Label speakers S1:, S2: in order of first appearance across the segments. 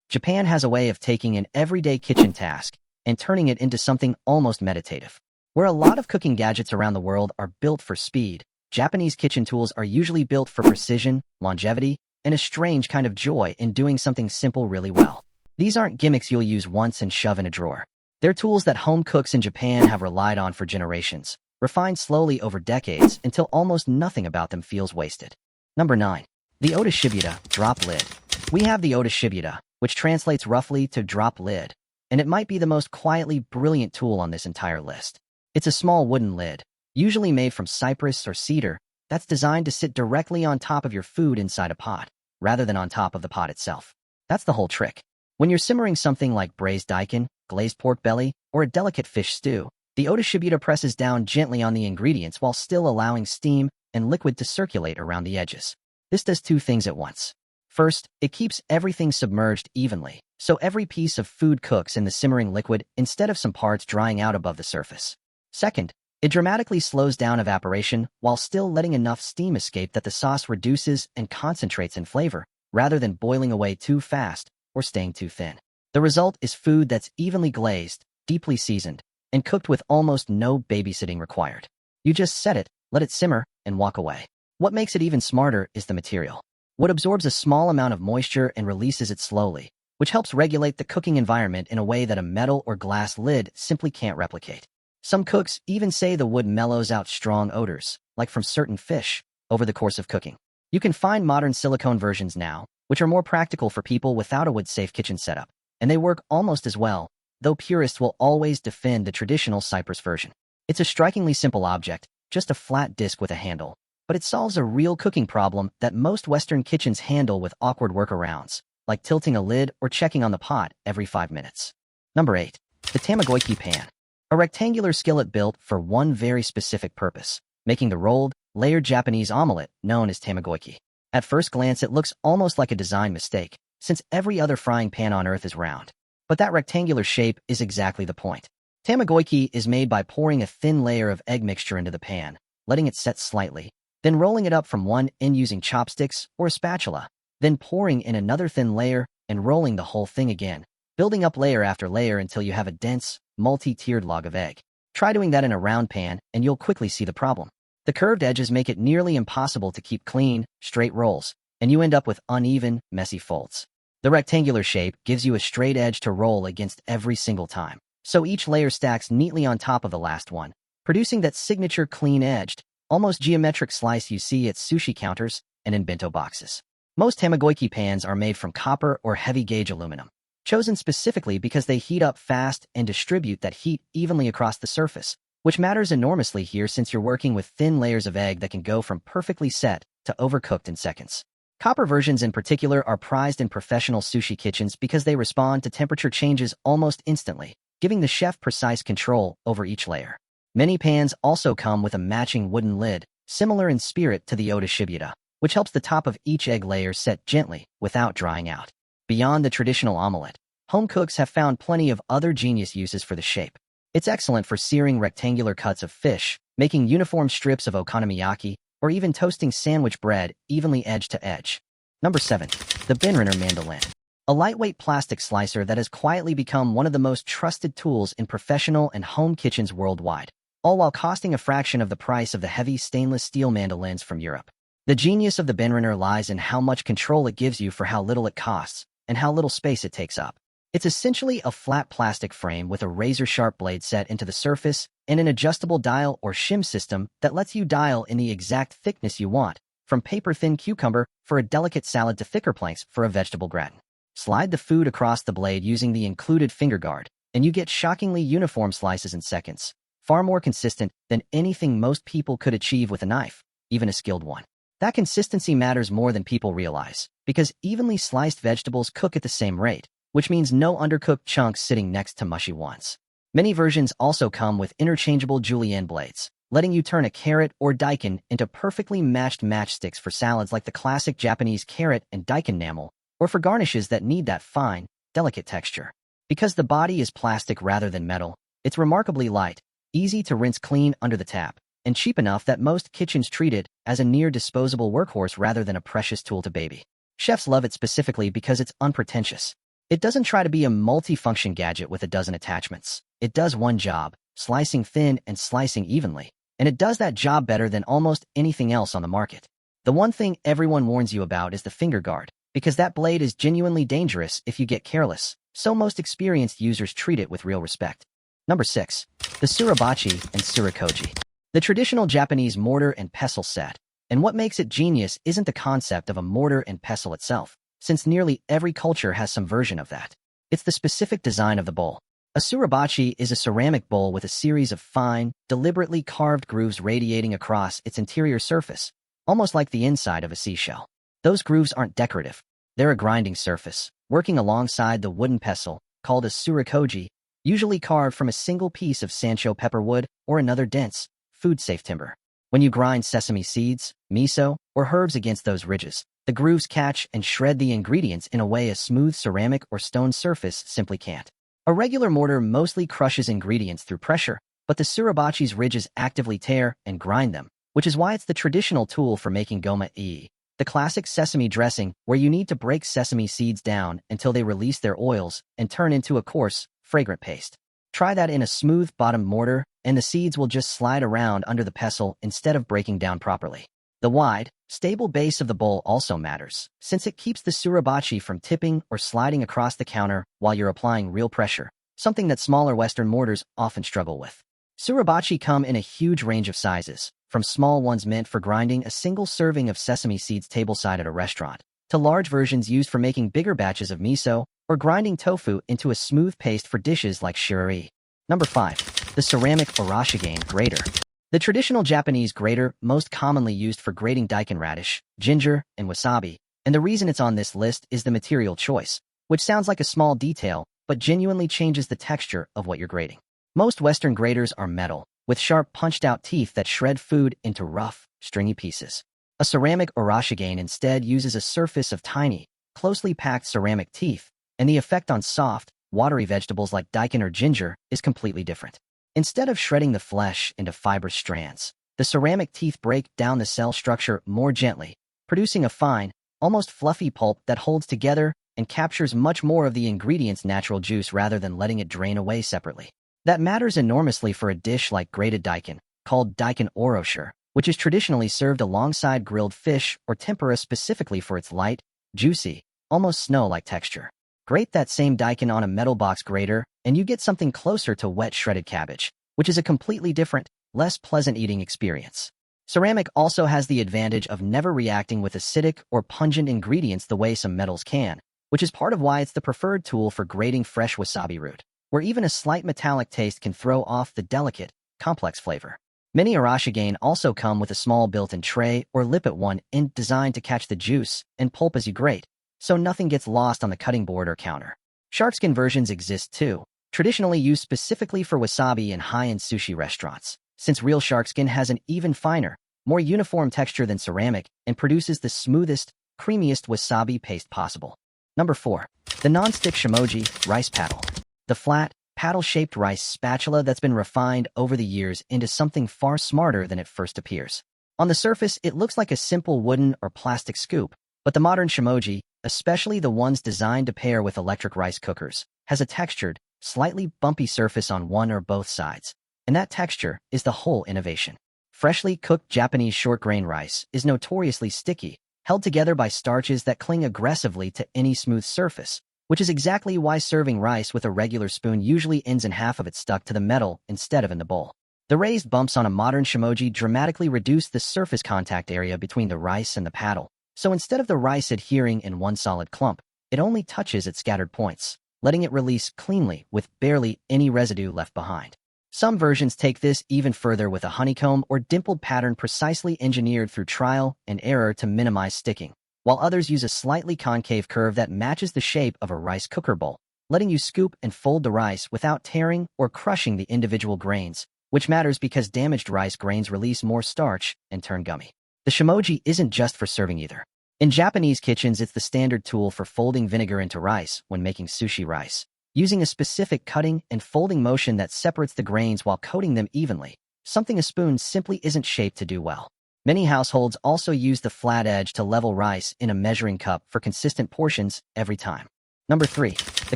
S1: Japan has a way of taking an everyday kitchen task and turning it into something almost meditative. Where a lot of cooking gadgets around the world are built for speed, Japanese kitchen tools are usually built for precision, longevity, and a strange kind of joy in doing something simple really well. These aren't gimmicks you'll use once and shove in a drawer. They're tools that home cooks in Japan have relied on for generations, refined slowly over decades until almost nothing about them feels wasted. Number 9. The Ota Shibata Drop Lid. We have the Ota Shibata, which translates roughly to drop lid, and it might be the most quietly brilliant tool on this entire list. It's a small wooden lid, usually made from cypress or cedar, that's designed to sit directly on top of your food inside a pot, rather than on top of the pot itself. That's the whole trick. When you're simmering something like braised daikon, glazed pork belly, or a delicate fish stew, the Ota Shibata presses down gently on the ingredients while still allowing steam and liquid to circulate around the edges. This does two things at once. First, it keeps everything submerged evenly, so every piece of food cooks in the simmering liquid instead of some parts drying out above the surface. Second, it dramatically slows down evaporation while still letting enough steam escape that the sauce reduces and concentrates in flavor, rather than boiling away too fast or staying too thin. The result is food that's evenly glazed, deeply seasoned, and cooked with almost no babysitting required. You just set it, let it simmer, and walk away. What makes it even smarter is the material. Wood absorbs a small amount of moisture and releases it slowly, which helps regulate the cooking environment in a way that a metal or glass lid simply can't replicate. Some cooks even say the wood mellows out strong odors, like from certain fish, over the course of cooking. You can find modern silicone versions now, which are more practical for people without a wood-safe kitchen setup, and they work almost as well, though purists will always defend the traditional cypress version. It's a strikingly simple object, just a flat disc with a handle, but it solves a real cooking problem that most Western kitchens handle with awkward workarounds, like tilting a lid or checking on the pot every 5 minutes. Number 8. The Tamagoyaki Pan. A rectangular skillet built for one very specific purpose, making the rolled, layered Japanese omelet known as tamagoyaki. At first glance, it looks almost like a design mistake, since every other frying pan on Earth is round. But that rectangular shape is exactly the point. Tamagoyaki is made by pouring a thin layer of egg mixture into the pan, letting it set slightly, then rolling it up from one end using chopsticks or a spatula, then pouring in another thin layer and rolling the whole thing again, building up layer after layer until you have a dense, multi-tiered log of egg. Try doing that in a round pan and you'll quickly see the problem. The curved edges make it nearly impossible to keep clean, straight rolls, and you end up with uneven, messy folds. The rectangular shape gives you a straight edge to roll against every single time, so each layer stacks neatly on top of the last one, producing that signature clean-edged, almost geometric slice you see at sushi counters and in bento boxes. Most tamagoyaki pans are made from copper or heavy-gauge aluminum, chosen specifically because they heat up fast and distribute that heat evenly across the surface, which matters enormously here since you're working with thin layers of egg that can go from perfectly set to overcooked in seconds. Copper versions in particular are prized in professional sushi kitchens because they respond to temperature changes almost instantly, giving the chef precise control over each layer. Many pans also come with a matching wooden lid, similar in spirit to the Ota Shibata, which helps the top of each egg layer set gently without drying out. Beyond the traditional omelet, home cooks have found plenty of other genius uses for the shape. It's excellent for searing rectangular cuts of fish, making uniform strips of okonomiyaki, or even toasting sandwich bread evenly edge to edge. Number 7. The Benriner Mandolin. A lightweight plastic slicer that has quietly become one of the most trusted tools in professional and home kitchens worldwide, all while costing a fraction of the price of the heavy stainless steel mandolins from Europe. The genius of the Benriner lies in how much control it gives you for how little it costs and how little space it takes up. It's essentially a flat plastic frame with a razor-sharp blade set into the surface and an adjustable dial or shim system that lets you dial in the exact thickness you want, from paper-thin cucumber for a delicate salad to thicker planks for a vegetable gratin. Slide the food across the blade using the included finger guard, and you get shockingly uniform slices in seconds, far more consistent than anything most people could achieve with a knife, even a skilled one. That consistency matters more than people realize, because evenly sliced vegetables cook at the same rate, which means no undercooked chunks sitting next to mushy ones. Many versions also come with interchangeable julienne blades, letting you turn a carrot or daikon into perfectly matched matchsticks for salads like the classic Japanese carrot and daikon enamel, or for garnishes that need that fine, delicate texture. Because the body is plastic rather than metal, it's remarkably light, easy to rinse clean under the tap, and cheap enough that most kitchens treat it as a near-disposable workhorse rather than a precious tool to baby. Chefs love it specifically because it's unpretentious. It doesn't try to be a multi-function gadget with a dozen attachments. It does one job, slicing thin and slicing evenly, and it does that job better than almost anything else on the market. The one thing everyone warns you about is the finger guard, because that blade is genuinely dangerous if you get careless, so most experienced users treat it with real respect. Number 6. The Surabachi and Surikoji. The traditional Japanese mortar and pestle set. And what makes it genius isn't the concept of a mortar and pestle itself, since nearly every culture has some version of that. It's the specific design of the bowl. A surabachi is a ceramic bowl with a series of fine, deliberately carved grooves radiating across its interior surface, almost like the inside of a seashell. Those grooves aren't decorative. They're a grinding surface, working alongside the wooden pestle, called a surikoji, usually carved from a single piece of Sancho pepper wood or another dense, food-safe timber. When you grind sesame seeds, miso, or herbs against those ridges, the grooves catch and shred the ingredients in a way a smooth ceramic or stone surface simply can't. A regular mortar mostly crushes ingredients through pressure, but the surabachi's ridges actively tear and grind them, which is why it's the traditional tool for making goma-e, the classic sesame dressing where you need to break sesame seeds down until they release their oils and turn into a coarse, fragrant paste. Try that in a smooth-bottomed mortar, and the seeds will just slide around under the pestle instead of breaking down properly. The wide, stable base of the bowl also matters, since it keeps the surabachi from tipping or sliding across the counter while you're applying real pressure, something that smaller Western mortars often struggle with. Surabachi come in a huge range of sizes, from small ones meant for grinding a single serving of sesame seeds tableside at a restaurant, to large versions used for making bigger batches of miso or grinding tofu into a smooth paste for dishes like shiriri. Number 5. The ceramic orashigane grater. The traditional Japanese grater most commonly used for grating daikon radish, ginger, and wasabi, and the reason it's on this list is the material choice, which sounds like a small detail, but genuinely changes the texture of what you're grating. Most Western graters are metal, with sharp punched-out teeth that shred food into rough, stringy pieces. A ceramic orashigane instead uses a surface of tiny, closely packed ceramic teeth, and the effect on soft, watery vegetables like daikon or ginger is completely different. Instead of shredding the flesh into fibrous strands, the ceramic teeth break down the cell structure more gently, producing a fine, almost fluffy pulp that holds together and captures much more of the ingredient's natural juice rather than letting it drain away separately. That matters enormously for a dish like grated daikon, called daikon orosher, which is traditionally served alongside grilled fish or tempura specifically for its light, juicy, almost snow-like texture. Grate that same daikon on a metal box grater, and you get something closer to wet shredded cabbage, which is a completely different, less pleasant eating experience. Ceramic also has the advantage of never reacting with acidic or pungent ingredients the way some metals can, which is part of why it's the preferred tool for grating fresh wasabi root, where even a slight metallic taste can throw off the delicate, complex flavor. Many orashigane also come with a small built-in tray or lippet one designed to catch the juice and pulp as you grate, so nothing gets lost on the cutting board or counter. Sharkskin versions exist too, traditionally used specifically for wasabi in high-end sushi restaurants, since real sharkskin has an even finer, more uniform texture than ceramic and produces the smoothest, creamiest wasabi paste possible. Number 4. The non-stick shimoji rice paddle. The flat, paddle-shaped rice spatula that's been refined over the years into something far smarter than it first appears. On the surface, it looks like a simple wooden or plastic scoop, but the modern shimoji, especially the ones designed to pair with electric rice cookers, has a textured, slightly bumpy surface on one or both sides, and that texture is the whole innovation. Freshly cooked Japanese short-grain rice is notoriously sticky, held together by starches that cling aggressively to any smooth surface, which is exactly why serving rice with a regular spoon usually ends in half of it stuck to the metal instead of in the bowl. The raised bumps on a modern shimoji dramatically reduce the surface contact area between the rice and the paddle, so instead of the rice adhering in one solid clump, it only touches at scattered points, letting it release cleanly with barely any residue left behind. Some versions take this even further with a honeycomb or dimpled pattern precisely engineered through trial and error to minimize sticking, while others use a slightly concave curve that matches the shape of a rice cooker bowl, letting you scoop and fold the rice without tearing or crushing the individual grains, which matters because damaged rice grains release more starch and turn gummy. The shimoji isn't just for serving either. In Japanese kitchens, it's the standard tool for folding vinegar into rice when making sushi rice, using a specific cutting and folding motion that separates the grains while coating them evenly, something a spoon simply isn't shaped to do well. Many households also use the flat edge to level rice in a measuring cup for consistent portions every time. Number 3. The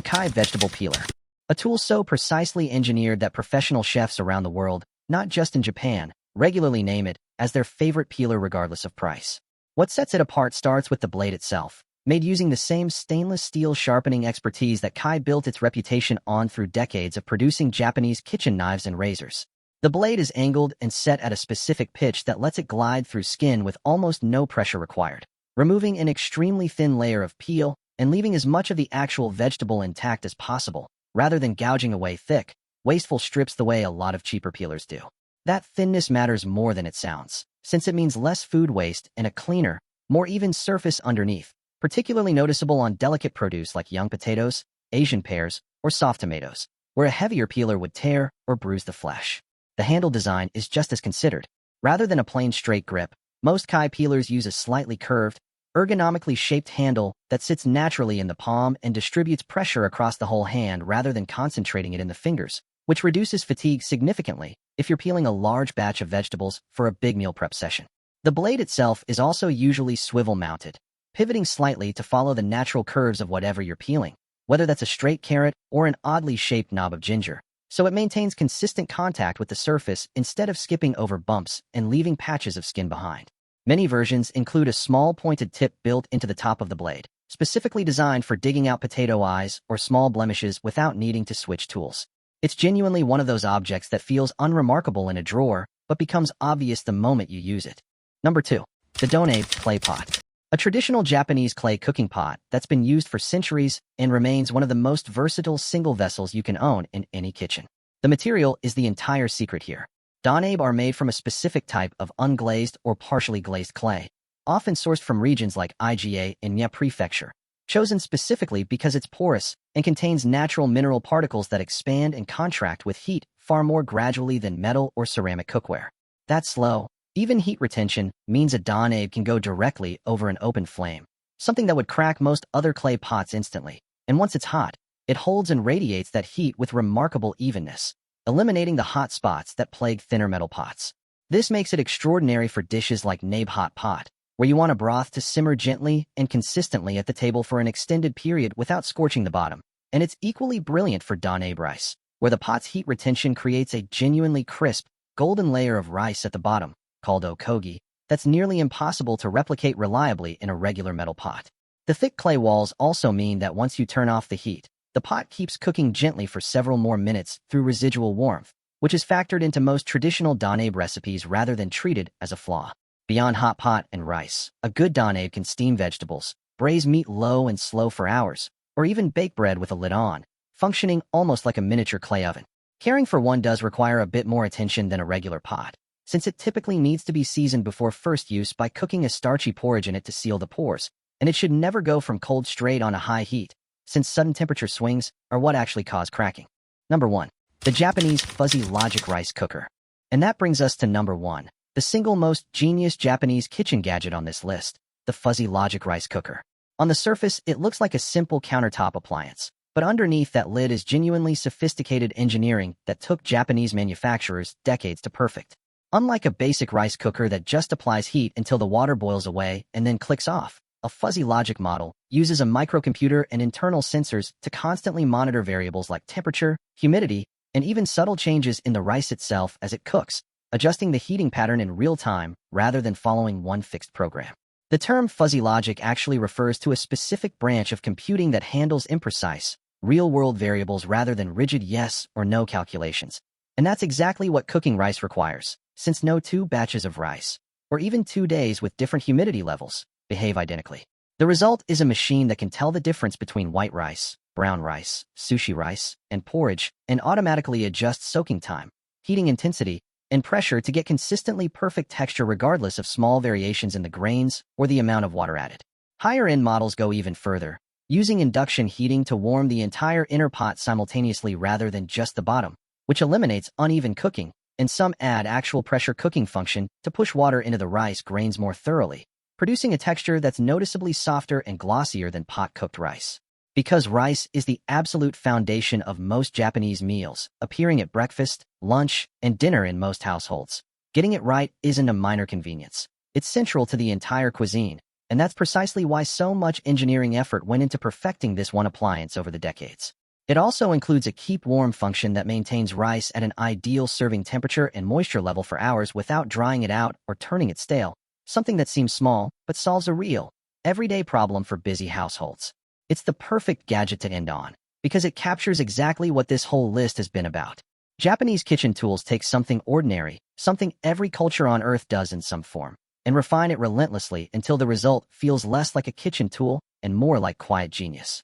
S1: Kai Vegetable Peeler. A tool so precisely engineered that professional chefs around the world, not just in Japan, regularly name it as their favorite peeler regardless of price. What sets it apart starts with the blade itself. Made using the same stainless steel sharpening expertise that Kai built its reputation on through decades of producing Japanese kitchen knives and razors. The blade is angled and set at a specific pitch that lets it glide through skin with almost no pressure required, removing an extremely thin layer of peel and leaving as much of the actual vegetable intact as possible, rather than gouging away thick, wasteful strips the way a lot of cheaper peelers do. That thinness matters more than it sounds, since it means less food waste and a cleaner, more even surface underneath, particularly noticeable on delicate produce like young potatoes, Asian pears, or soft tomatoes, where a heavier peeler would tear or bruise the flesh. The handle design is just as considered. Rather than a plain straight grip, most Kai peelers use a slightly curved, ergonomically shaped handle that sits naturally in the palm and distributes pressure across the whole hand rather than concentrating it in the fingers, which reduces fatigue significantly if you're peeling a large batch of vegetables for a big meal prep session. The blade itself is also usually swivel-mounted, pivoting slightly to follow the natural curves of whatever you're peeling, whether that's a straight carrot or an oddly shaped knob of ginger, so it maintains consistent contact with the surface instead of skipping over bumps and leaving patches of skin behind. Many versions include a small pointed tip built into the top of the blade, specifically designed for digging out potato eyes or small blemishes without needing to switch tools. It's genuinely one of those objects that feels unremarkable in a drawer, but becomes obvious the moment you use it. Number 2. The Donabe Clay Pot. A traditional Japanese clay cooking pot that's been used for centuries and remains one of the most versatile single vessels you can own in any kitchen. The material is the entire secret here. Donabe are made from a specific type of unglazed or partially glazed clay, often sourced from regions like Iga in Mie Prefecture, chosen specifically because it's porous and contains natural mineral particles that expand and contract with heat far more gradually than metal or ceramic cookware. That slow, even heat retention means a Donabe can go directly over an open flame, something that would crack most other clay pots instantly. And once it's hot, it holds and radiates that heat with remarkable evenness, eliminating the hot spots that plague thinner metal pots. This makes it extraordinary for dishes like Nabe Hot Pot, where you want a broth to simmer gently and consistently at the table for an extended period without scorching the bottom. And it's equally brilliant for Donabe rice, where the pot's heat retention creates a genuinely crisp, golden layer of rice at the bottom, called okogi, that's nearly impossible to replicate reliably in a regular metal pot. The thick clay walls also mean that once you turn off the heat, the pot keeps cooking gently for several more minutes through residual warmth, which is factored into most traditional Donabe recipes rather than treated as a flaw. Beyond hot pot and rice, a good Donabe can steam vegetables, braise meat low and slow for hours, or even bake bread with a lid on, functioning almost like a miniature clay oven. Caring for one does require a bit more attention than a regular pot, since it typically needs to be seasoned before first use by cooking a starchy porridge in it to seal the pores, and it should never go from cold straight on a high heat, since sudden temperature swings are what actually cause cracking. Number 1. The Japanese Fuzzy Logic Rice Cooker. And that brings us to number 1, the single most genius Japanese kitchen gadget on this list, the Fuzzy Logic Rice Cooker. On the surface, it looks like a simple countertop appliance, but underneath that lid is genuinely sophisticated engineering that took Japanese manufacturers decades to perfect. Unlike a basic rice cooker that just applies heat until the water boils away and then clicks off, a Fuzzy Logic model uses a microcomputer and internal sensors to constantly monitor variables like temperature, humidity, and even subtle changes in the rice itself as it cooks, adjusting the heating pattern in real time rather than following one fixed program. The term fuzzy logic actually refers to a specific branch of computing that handles imprecise, real-world variables rather than rigid yes or no calculations. And that's exactly what cooking rice requires, since no two batches of rice, or even 2 days with different humidity levels, behave identically. The result is a machine that can tell the difference between white rice, brown rice, sushi rice, and porridge, and automatically adjust soaking time, heating intensity, and pressure to get consistently perfect texture regardless of small variations in the grains or the amount of water added. Higher-end models go even further, using induction heating to warm the entire inner pot simultaneously rather than just the bottom, which eliminates uneven cooking, and some add actual pressure cooking function to push water into the rice grains more thoroughly, producing a texture that's noticeably softer and glossier than pot-cooked rice. Because rice is the absolute foundation of most Japanese meals, appearing at breakfast, lunch, and dinner in most households, getting it right isn't a minor convenience. It's central to the entire cuisine, And that's precisely why so much engineering effort went into perfecting this one appliance over the decades. It also includes a keep warm function that maintains rice at an ideal serving temperature and moisture level for hours without drying it out or turning it stale, something that seems small but solves a real, everyday problem for busy households. It's the perfect gadget to end on, because it captures exactly what this whole list has been about. Japanese kitchen tools take something ordinary, something every culture on Earth does in some form, and refine it relentlessly until the result feels less like a kitchen tool and more like quiet genius.